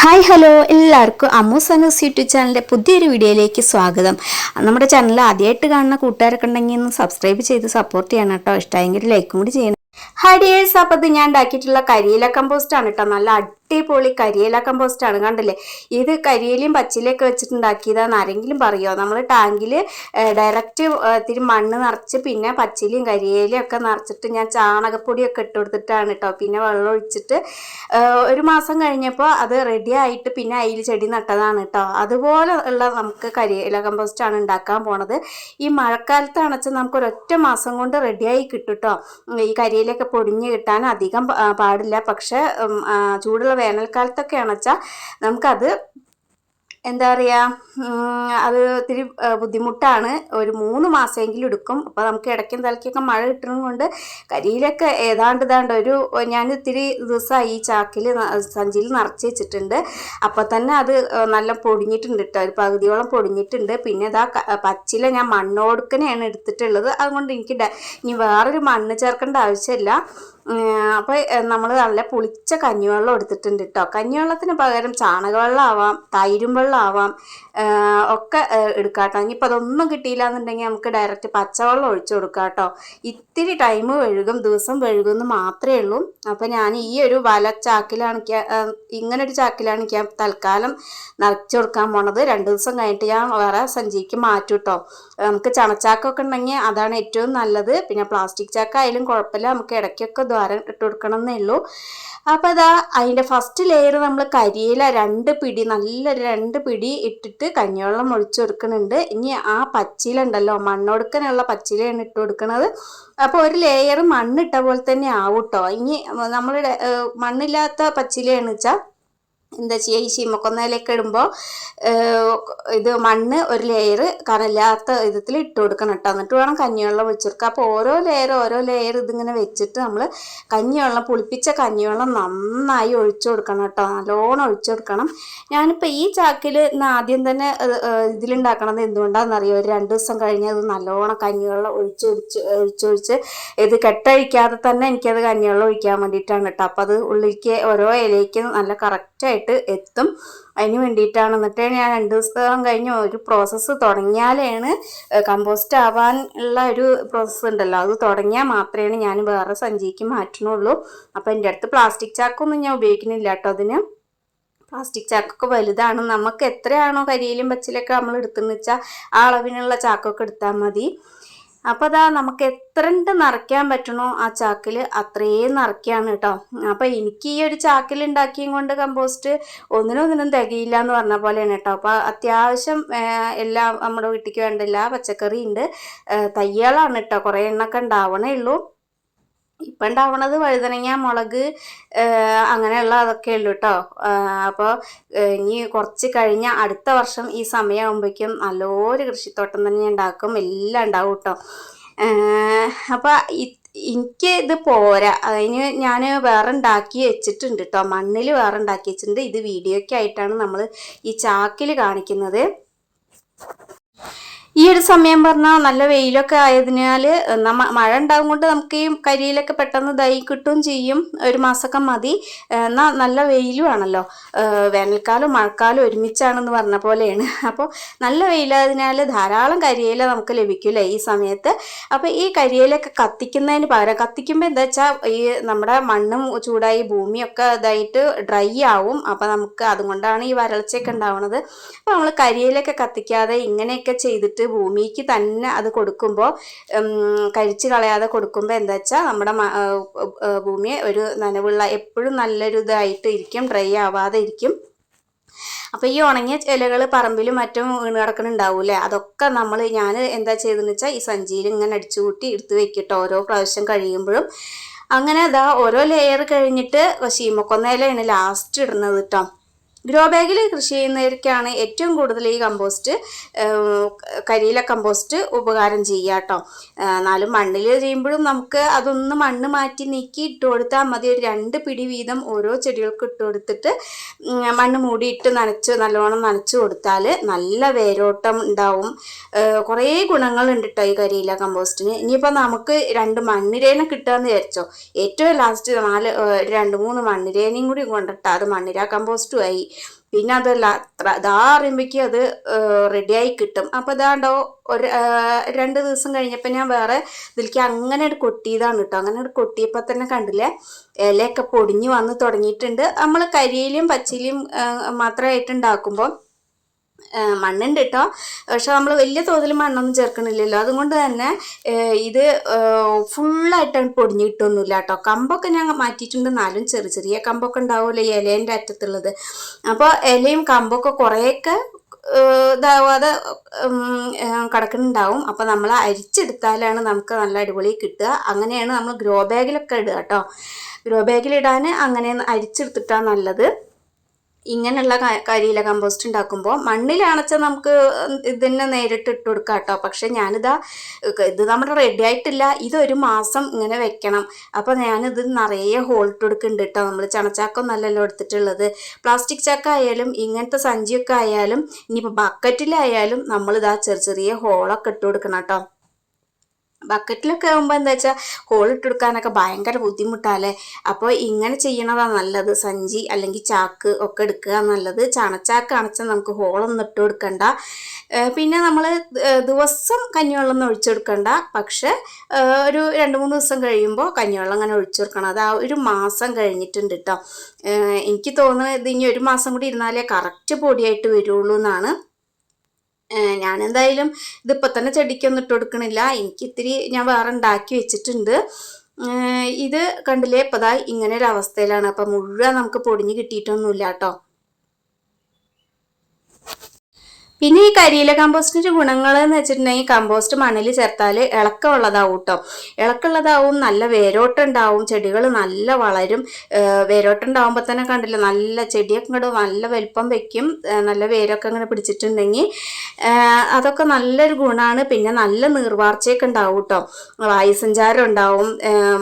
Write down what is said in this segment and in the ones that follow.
Hi hello എല്ലാവർക്കും അമ്മൂസ് Anu's YouTube ചാനലിൻ്റെ പുതിയൊരു വീഡിയോയിലേക്ക് സ്വാഗതം. നമ്മുടെ ചാനൽ ആദ്യമായിട്ട് കാണുന്ന കൂട്ടുകാരൊക്കെ ഉണ്ടെങ്കിൽ ഒന്ന് സബ്സ്ക്രൈബ് ചെയ്ത് സപ്പോർട്ട് ചെയ്യണം കേട്ടോ. ഇഷ്ടമെങ്കിൽ ലൈക്കും കൂടി ചെയ്യണം. ഹായ് ഡിയേഴ്സ്, അപ്പോൾ ഇത് ഞാൻ ഉണ്ടാക്കിയിട്ടുള്ള കരിയില കമ്പോസ്റ്റ് ആണ് കേട്ടോ. നല്ല അടിപൊളി കരിയില കമ്പോസ്റ്റ് ആണ്. കണ്ടില്ലേ, ഇത് കരിയിലയും പച്ചിലയൊക്കെ വെച്ചിട്ടുണ്ടാക്കിയതാന്ന് ആരെങ്കിലും പറയുമോ? നമ്മൾ ടാങ്കിൽ ഡയറക്റ്റ് ഇത്തിരി മണ്ണ് നിറച്ച് പിന്നെ പച്ചിലയും കരിയിലയും ഒക്കെ നിറച്ചിട്ട് ഞാൻ ചാണകപ്പൊടിയൊക്കെ ഇട്ട് കൊടുത്തിട്ടാണ് കേട്ടോ. പിന്നെ വെള്ളം ഒഴിച്ചിട്ട് ഒരു മാസം കഴിഞ്ഞപ്പോൾ അത് റെഡി ആയിട്ട് പിന്നെ അതിൽ ചെടി നട്ടതാണ് കേട്ടോ. അതുപോലെ ഉള്ള നമുക്ക് കരിയില കമ്പോസ്റ്റ് ആണ് ഉണ്ടാക്കാൻ പോണത്. ഈ മഴക്കാലത്താണെന്ന് വെച്ചാൽ നമുക്ക് ഒരൊറ്റ മാസം കൊണ്ട് റെഡിയായി കിട്ടും കേട്ടോ. ഈ കരിയിലൊക്കെ പൊടിഞ്ഞ് കിട്ടാൻ അധികം പാടില്ല. പക്ഷെ ചൂടുള്ള വേനൽക്കാലത്തൊക്കെയാണെന്ന് വെച്ചാൽ നമുക്കത് എന്താ പറയുക, അത് ഇത്തിരി ബുദ്ധിമുട്ടാണ്. ഒരു 3 മാസമെങ്കിലും എടുക്കും. അപ്പോൾ നമുക്ക് ഇടയ്ക്കും തലയ്ക്കൊക്കെ മഴ കിട്ടുന്നത് കൊണ്ട് കരിയിലൊക്കെ ഏതാണ്ട് ഒരു ഞാൻ ഇത്തിരി ദിവസമായി ഈ ചാക്കിൽ സഞ്ചിയിൽ നിറച്ച് വെച്ചിട്ടുണ്ട്. അപ്പോൾ തന്നെ അത് നല്ല പൊടിഞ്ഞിട്ടുണ്ട് കേട്ടോ. ഒരു പകുതിയോളം പൊടിഞ്ഞിട്ടുണ്ട്. പിന്നെ ഇതാ പച്ചില ഞാൻ മണ്ണോടുക്കനെയാണ് എടുത്തിട്ടുള്ളത്. അതുകൊണ്ട് എനിക്ക് ഇനി വേറൊരു മണ്ണ് ചേർക്കേണ്ട ആവശ്യമില്ല. അപ്പോൾ നമ്മൾ നല്ല പുളിച്ച കഞ്ഞിവെള്ളം എടുത്തിട്ടുണ്ട് കേട്ടോ. കഞ്ഞിവെള്ളത്തിന് പകരം ചാണകവെള്ളം ആവാം, തൈരും വെള്ളം ആവാം, ഒക്കെ എടുക്കാം കേട്ടോ. ഇനിയിപ്പോൾ അതൊന്നും കിട്ടിയില്ല എന്നുണ്ടെങ്കിൽ നമുക്ക് ഡയറക്റ്റ് പച്ചവെള്ളം ഒഴിച്ചു കൊടുക്കാം കേട്ടോ. ഇത്തിരി ടൈം വഴുകും, ദിവസം വഴുകുമെന്ന് മാത്രമേ ഉള്ളൂ. അപ്പോൾ ഞാൻ ഈ ഒരു ഇങ്ങനൊരു ചാക്കിലാണ് ഞാൻ തൽക്കാലം നിറച്ചു കൊടുക്കാൻ പോണത്. 2 ദിവസം കഴിഞ്ഞിട്ട് ഞാൻ വേറെ സഞ്ചിക്ക് മാറ്റും കേട്ടോ. നമുക്ക് ചണച്ചാക്കൊക്കെ ഉണ്ടെങ്കിൽ അതാണ് ഏറ്റവും നല്ലത്. പിന്നെ പ്ലാസ്റ്റിക് ചാക്കായാലും കുഴപ്പമില്ല, നമുക്ക് ഇടയ്ക്കൊക്കെ ദ്വാരം ഇട്ട് കൊടുക്കണം എന്നേ ഉള്ളൂ. അപ്പോൾ അതാ അതിൻ്റെ ഫസ്റ്റ് ലെയർ നമ്മൾ കരിയില 2 പിടി നല്ലൊരു 2 പിടി ഇട്ടിട്ട് കഞ്ഞിവെള്ളം ഒഴിച്ചു കൊടുക്കുന്നുണ്ട്. ഇനി ആ പച്ചില ഉണ്ടല്ലോ, മണ്ണൊടുക്കനുള്ള പച്ചിലയാണ് ഇട്ട് കൊടുക്കുന്നത്. അപ്പോൾ ഒരു ലെയർ മണ്ണിട്ട പോലെ തന്നെ ആവും കേട്ടോ. ഇനി നമ്മളുടെ മണ്ണില്ലാത്ത പച്ചിലയാണെന്ന് വെച്ചാൽ എന്താ ചെയ്യുക, ഈ ശീമക്കൊന്നയിലേക്ക് ഇടുമ്പോൾ ഇത് മണ്ണ് ഒരു ലെയർ കനല്ലാത്ത വിധത്തിൽ ഇട്ട് കൊടുക്കണം കേട്ടോ. എന്നിട്ട് വേണം കഞ്ഞിവെള്ളം ഒഴിച്ചു കൊടുക്കുക. അപ്പോൾ ഓരോ ലെയർ ഇതിങ്ങനെ വെച്ചിട്ട് നമ്മൾ കഞ്ഞിവെള്ളം, പുളിപ്പിച്ച കഞ്ഞിവെള്ളം നന്നായി ഒഴിച്ചു കൊടുക്കണം കേട്ടോ. നല്ലോണം ഒഴിച്ചു കൊടുക്കണം. ഞാനിപ്പോൾ ഈ ചാക്കിൽ ആദ്യം തന്നെ ഇതിലുണ്ടാക്കണത് എന്തുകൊണ്ടാണെന്നറിയോ, ഒരു 2 ദിവസം കഴിഞ്ഞ് അത് നല്ലോണം കഞ്ഞിവെള്ളം ഒഴിച്ചൊഴിച്ച് ഇത് കെട്ടഴിക്കാതെ തന്നെ എനിക്കത് കഞ്ഞിവെള്ളം ഒഴിക്കാൻ വേണ്ടിയിട്ടാണ് കേട്ടോ. അപ്പോൾ അത് ഉള്ളിലേക്ക് ഓരോ ഇലയ്ക്ക് നല്ല കറക്റ്റായിട്ട് എത്തും. അതിന് വേണ്ടിയിട്ടാണ്. എന്നിട്ട് ഞാൻ 2 ദിവസം കഴിഞ്ഞ് ഒരു പ്രോസസ്സ് തുടങ്ങിയാലാണ് കമ്പോസ്റ്റ് ആവാൻ ഉള്ള ഒരു പ്രോസസ്സ് ഉണ്ടല്ലോ, അത് തുടങ്ങിയാൽ മാത്രമേ ഞാൻ വേറെ സഞ്ചിക്ക് മാറ്റണുള്ളൂ. അപ്പോൾ എൻ്റെ അടുത്ത് പ്ലാസ്റ്റിക് ചാക്കൊന്നും ഞാൻ ഉപയോഗിക്കുന്നില്ല കേട്ടോ. അതിന് പ്ലാസ്റ്റിക് ചാക്കൊക്കെ വലുതാണ്. നമുക്ക് എത്രയാണോ കരിയിലും പച്ചിലൊക്കെ നമ്മൾ എടുത്തെന്ന് വെച്ചാൽ ആ അളവിനുള്ള ചാക്കൊക്കെ എടുത്താൽ മതി. അപ്പോൾ അതാ നമുക്ക് എത്ര നിറയ്ക്കാൻ പറ്റണോ ആ ചാക്കിൽ അത്രയും നിറയ്ക്കാണ് കേട്ടോ. അപ്പോൾ എനിക്ക് ഈ ഒരു ചാക്കിൽ ഉണ്ടാക്കിയും കൊണ്ട് കമ്പോസ്റ്റ് ഒന്നിനൊന്നിനും തികയില്ല എന്ന് പറഞ്ഞ പോലെയാണ് കേട്ടോ. അപ്പോൾ അത്യാവശ്യം എല്ലാം നമ്മുടെ വീട്ടിലേക്ക് വേണ്ട എല്ലാ പച്ചക്കറി ഉണ്ട്. തയ്യളാണ് കേട്ടോ, കുറേ എണ്ണമൊക്കെ ഉണ്ടാവണേ ഉള്ളൂ. ഇപ്പം ഉണ്ടാവണത് വഴുതനങ്ങ, മുളക്, അങ്ങനെയുള്ള അതൊക്കെ ഉള്ളൂ കേട്ടോ. അപ്പോൾ ഇനി കുറച്ച് കഴിഞ്ഞ അടുത്ത വർഷം ഈ സമയമാകുമ്പോഴേക്കും നല്ലൊരു കൃഷിത്തോട്ടം തന്നെ ഉണ്ടാക്കും, എല്ലാം ഉണ്ടാവും കേട്ടോ. അപ്പോൾ എനിക്ക് ഇത് പോരാ, അതിന് ഞാൻ വേറെ ഉണ്ടാക്കി വെച്ചിട്ടുണ്ട് കേട്ടോ. മണ്ണിൽ വേറെ ഉണ്ടാക്കി വെച്ചിട്ടുണ്ട്. ഇത് വീഡിയോയ്ക്കായിട്ടാണ് നമ്മൾ ഈ ചാക്കിൽ കാണിക്കുന്നത്. ഈ ഒരു സമയം പറഞ്ഞാൽ നല്ല വെയിലൊക്കെ ആയതിനാൽ മഴ ഉണ്ടാവും കൊണ്ട് നമുക്ക് ഈ കരിയിലൊക്കെ പെട്ടെന്ന് ഇതായി കിട്ടുകയും ചെയ്യും. 1 മാസമൊക്കെ മതി. എന്നാൽ നല്ല വെയിലും ആണല്ലോ. വേനൽക്കാലം മഴക്കാലം ഒരുമിച്ചാണെന്ന് പറഞ്ഞ പോലെയാണ്. അപ്പോൾ നല്ല വെയിലായതിനാൽ ധാരാളം കരിയില നമുക്ക് ലഭിക്കില്ല ഈ സമയത്ത്. അപ്പോൾ ഈ കരിയിലൊക്കെ കത്തിക്കുന്നതിന് പകരം, കത്തിക്കുമ്പോൾ എന്താ വെച്ചാൽ ഈ നമ്മുടെ മണ്ണും ചൂടായി ഭൂമിയൊക്കെ ഇതായിട്ട് ഡ്രൈ ആവും. അപ്പോൾ നമുക്ക് അതുകൊണ്ടാണ് ഈ വരൾച്ചയൊക്കെ ഉണ്ടാവുന്നത്. അപ്പോൾ നമ്മൾ കരിയിലൊക്കെ കത്തിക്കാതെ ഇങ്ങനെയൊക്കെ ചെയ്തിട്ട് ഭൂമിക്ക് തന്നെ അത് കൊടുക്കുമ്പോൾ, കരിച്ച് കളയാതെ കൊടുക്കുമ്പോൾ എന്താ വെച്ചാൽ നമ്മുടെ ഭൂമിയെ ഒരു നനവുള്ള എപ്പോഴും നല്ലൊരു ഇതായിട്ട് ഇരിക്കും, ഡ്രൈ ആവാതെ ഇരിക്കും. അപ്പോൾ ഈ ഉണങ്ങിയ ഇലകൾ പറമ്പിലും മറ്റും വീണ് കിടക്കുന്നുണ്ടാവൂലേ, അതൊക്കെ ഞാൻ എന്താ ചെയ്തതെന്ന് വെച്ചാൽ ഈ സഞ്ചിയിൽ ഇങ്ങനെ അടിച്ചു കൂട്ടി എടുത്ത് വെക്കട്ടോ ഓരോ പ്രാവശ്യം കഴിയുമ്പോഴും. അങ്ങനെ അതാ ഓരോ ലെയർ കഴിഞ്ഞിട്ട് ശീമക്കൊന്നയിലാണ് ലാസ്റ്റ് ഇടുന്നത് കേട്ടോ. ഗ്രോ ബാഗിൽ കൃഷി ചെയ്യുന്നവർക്കാണ് ഏറ്റവും കൂടുതൽ ഈ കമ്പോസ്റ്റ്, കരിയില കമ്പോസ്റ്റ് ഉപകാരം ചെയ്യുക കേട്ടോ. എന്നാലും മണ്ണിൽ ചെയ്യുമ്പോഴും നമുക്ക് അതൊന്ന് മണ്ണ് മാറ്റി നീക്കി ഇട്ട് കൊടുത്താൽ മതി. ഒരു 2 പിടി വീതം ഓരോ ചെടികൾക്ക് ഇട്ട് കൊടുത്തിട്ട് മണ്ണ് മൂടിയിട്ട് നല്ലോണം നനച്ചു കൊടുത്താൽ നല്ല വേരോട്ടം ഉണ്ടാവും. കുറേ ഗുണങ്ങളുണ്ട് കേട്ടോ ഈ കരിയില കമ്പോസ്റ്റിന്. ഇനിയിപ്പോൾ നമുക്ക് 2 മണ്ണിരേനെ കിട്ടുകയെന്ന് വിചാരിച്ചോ, ഏറ്റവും ലാസ്റ്റ് 2-3 മണ്ണിരേനയും കൂടി കൊണ്ടിട്ടാൽ അത് മണ്ണിര കമ്പോസ്റ്റുമായി. പിന്നെ അതല്ല ഇതാ അറിയുമ്പോഴേക്കും അത് റെഡിയായി കിട്ടും. അപ്പോൾ ഇതാണ്ടോ ഒരു 2 ദിവസം കഴിഞ്ഞപ്പോൾ ഞാൻ വേറെ ഇതിലേക്ക് അങ്ങനെ കൊട്ടിയതാണ് കേട്ടോ. അങ്ങനെ കൊട്ടിയപ്പോൾ തന്നെ കണ്ടില്ലേ ഇലയൊക്കെ പൊടിഞ്ഞ് വന്ന് തുടങ്ങിയിട്ടുണ്ട്. നമ്മൾ കരിയിലും പച്ചിലയും മാത്രമായിട്ട് ഉണ്ടാക്കുമ്പോൾ മണ്ണുണ്ട് കേട്ടോ, പക്ഷെ നമ്മൾ വലിയ തോതിൽ മണ്ണൊന്നും ചേർക്കണില്ലല്ലോ. അതുകൊണ്ട് തന്നെ ഇത് ഫുള്ളായിട്ടാണ് പൊടിഞ്ഞ് കിട്ടുമൊന്നുമില്ല കേട്ടോ. കമ്പൊക്കെ ഞാൻ മാറ്റിയിട്ടുണ്ട്, എന്നാലും ചെറിയ ചെറിയ കമ്പൊക്കെ ഉണ്ടാവുമല്ലോ ഈ ഇലേൻ്റെ അറ്റത്തുള്ളത്. അപ്പോൾ ഇലയും കമ്പൊക്കെ കുറേയൊക്കെ ഇതാവാതെ കിടക്കുന്നുണ്ടാവും. അപ്പോൾ നമ്മൾ അരിച്ചെടുത്താലാണ് നമുക്ക് നല്ല അടിപൊളി കിട്ടുക. അങ്ങനെയാണ് നമ്മൾ ഗ്രോ ബാഗിലൊക്കെ ഇടുക കേട്ടോ. ഗ്രോ ബാഗിലിടാൻ അങ്ങനെ അരിച്ചെടുത്തിട്ടാണ് നല്ലത്. ഇങ്ങനെയുള്ള കരിയില കമ്പോസ്റ്റ് ഉണ്ടാക്കുമ്പോൾ മണ്ണിലാണെച്ചാൽ നമുക്ക് ഇതിനെ നേരിട്ട് ഇട്ട് കൊടുക്കാം കേട്ടോ. പക്ഷെ ഞാനിതാ ഇത് നമ്മുടെ റെഡി ആയിട്ടില്ല, ഇതൊരു മാസം ഇങ്ങനെ വെക്കണം. അപ്പോൾ ഞാനിത് നിറയെ ഹോൾ ഇട്ട് കൊടുക്കുന്നുണ്ട് കേട്ടോ. നമ്മൾ ചണച്ചാക്കൊന്നല്ലല്ലോ എടുത്തിട്ടുള്ളത്. പ്ലാസ്റ്റിക് ചാക്ക ആയാലും ഇങ്ങനത്തെ സഞ്ചിയൊക്കെ ആയാലും ഇനിയിപ്പോൾ ബക്കറ്റിലായാലും നമ്മളിതാ ചെറിയ ചെറിയ ഹോളൊക്കെ ഇട്ട് കൊടുക്കണം കേട്ടോ. ബക്കറ്റിലൊക്കെ ആകുമ്പോൾ എന്താ വെച്ചാൽ ഹോളിട്ട് കൊടുക്കാനൊക്കെ ഭയങ്കര ബുദ്ധിമുട്ടല്ലേ. അപ്പോൾ ഇങ്ങനെ ചെയ്യണതാണ് നല്ലത്. സഞ്ചി അല്ലെങ്കിൽ ചാക്ക് ഒക്കെ എടുക്കുക നല്ലത്. ചണച്ചാക്ക് അണച്ചാൽ നമുക്ക് ഹോളൊന്നും ഇട്ട് കൊടുക്കണ്ട. പിന്നെ നമ്മൾ ദിവസം കഞ്ഞിവെള്ളം ഒഴിച്ചു കൊടുക്കണ്ട, പക്ഷെ ഒരു 2-3 ദിവസം കഴിയുമ്പോൾ കഞ്ഞിവെള്ളം അങ്ങനെ ഒഴിച്ചു കൊടുക്കണം. അത് ഒരു മാസം കഴിഞ്ഞിട്ടുണ്ട് കേട്ടോ. എനിക്ക് തോന്നുന്നത് ഇത് ഇനി ഒരു മാസം കൂടി ഇരുന്നാലേ കറക്റ്റ് പൊടിയായിട്ട് വരുള്ളൂ എന്നാണ്. ഞാനെന്തായാലും ഇതിപ്പോൾ തന്നെ ചെടിക്കൊന്നും ഇട്ട് കൊടുക്കണില്ല. എനിക്കിത്തിരി ഞാൻ വേറെ ഉണ്ടാക്കി വെച്ചിട്ടുണ്ട്. ഇത് കണ്ടില്ലേ ഇപ്പോൾ ദാ ഇങ്ങനെ ഒരു അവസ്ഥയിലാണ്. അപ്പം മുഴുവൻ നമുക്ക് പൊടിഞ്ഞ് കിട്ടിയിട്ടൊന്നുമില്ല കേട്ടോ. പിന്നെ ഈ കരിയില കമ്പോസ്റ്റിൻ്റെ ഗുണങ്ങൾ എന്ന് വെച്ചിട്ടുണ്ടെങ്കിൽ കമ്പോസ്റ്റ് മണ്ണിൽ ചേർത്താൽ ഇളക്കമുള്ളതാവും കേട്ടോ. ഇളക്കമുള്ളതാവും, നല്ല വേരോട്ടം ഉണ്ടാവും, ചെടികൾ നല്ല വളരും. വേരോട്ടം ഉണ്ടാവുമ്പോൾ തന്നെ കണ്ടില്ല നല്ല ചെടിയൊക്കെ ഇങ്ങോട്ട് നല്ല വലിപ്പം വയ്ക്കും. നല്ല വേരൊക്കെ ഇങ്ങനെ പിടിച്ചിട്ടുണ്ടെങ്കിൽ അതൊക്കെ നല്ലൊരു ഗുണമാണ്. പിന്നെ നല്ല നീർവാർച്ചയൊക്കെ ഉണ്ടാവും കേട്ടോ. വായുസഞ്ചാരം ഉണ്ടാവും.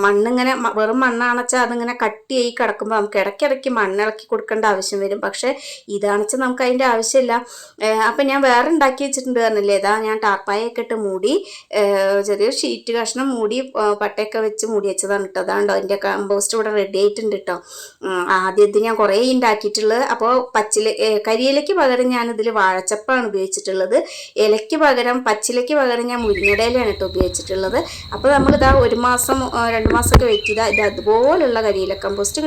മണ്ണിങ്ങനെ വെറും മണ്ണാണെച്ചാൽ അതിങ്ങനെ കട്ടിയായി കിടക്കുമ്പോൾ നമുക്ക് ഇടയ്ക്കിടയ്ക്ക് മണ്ണിളക്കി കൊടുക്കേണ്ട ആവശ്യം വരും. പക്ഷേ ഇതാണെച്ചാൽ നമുക്ക് അതിൻ്റെ ആവശ്യമില്ല. അപ്പം ഞാൻ വേറെ ഉണ്ടാക്കി വെച്ചിട്ടുണ്ട് പറഞ്ഞില്ലേ, ഇതാ ഞാൻ ടാർപ്പായൊക്കെ ഇട്ട് മൂടി ചെറിയൊരു ഷീറ്റ് കഷ്ണം മൂടി പട്ടയൊക്കെ വെച്ച് മൂടി വെച്ചതാണ് കേട്ടോ. അതാണ്ടോ എൻ്റെ കമ്പോസ്റ്റ് ഇവിടെ റെഡി ആയിട്ടുണ്ട് കേട്ടോ. ആദ്യത്തെ ഞാൻ കുറേ ഉണ്ടാക്കിയിട്ടുള്ളത്. അപ്പോൾ കരിയിലയ്ക്ക് പകരം ഞാനിതിൽ വാഴച്ചപ്പാണ് ഉപയോഗിച്ചിട്ടുള്ളത്. ഇലയ്ക്ക് പകരം പച്ചിലയ്ക്ക് പകരം ഞാൻ മുരിങ്ങയുടെ ഇലയാണ് കേട്ടോ ഉപയോഗിച്ചിട്ടുള്ളത്. അപ്പോൾ നമ്മളിതാ 1 മാസം 2 മാസമൊക്കെ വെയിറ്റ് ചെയ്താൽ ഇത് അതുപോലുള്ള കരിയില കമ്പോസ്റ്റ്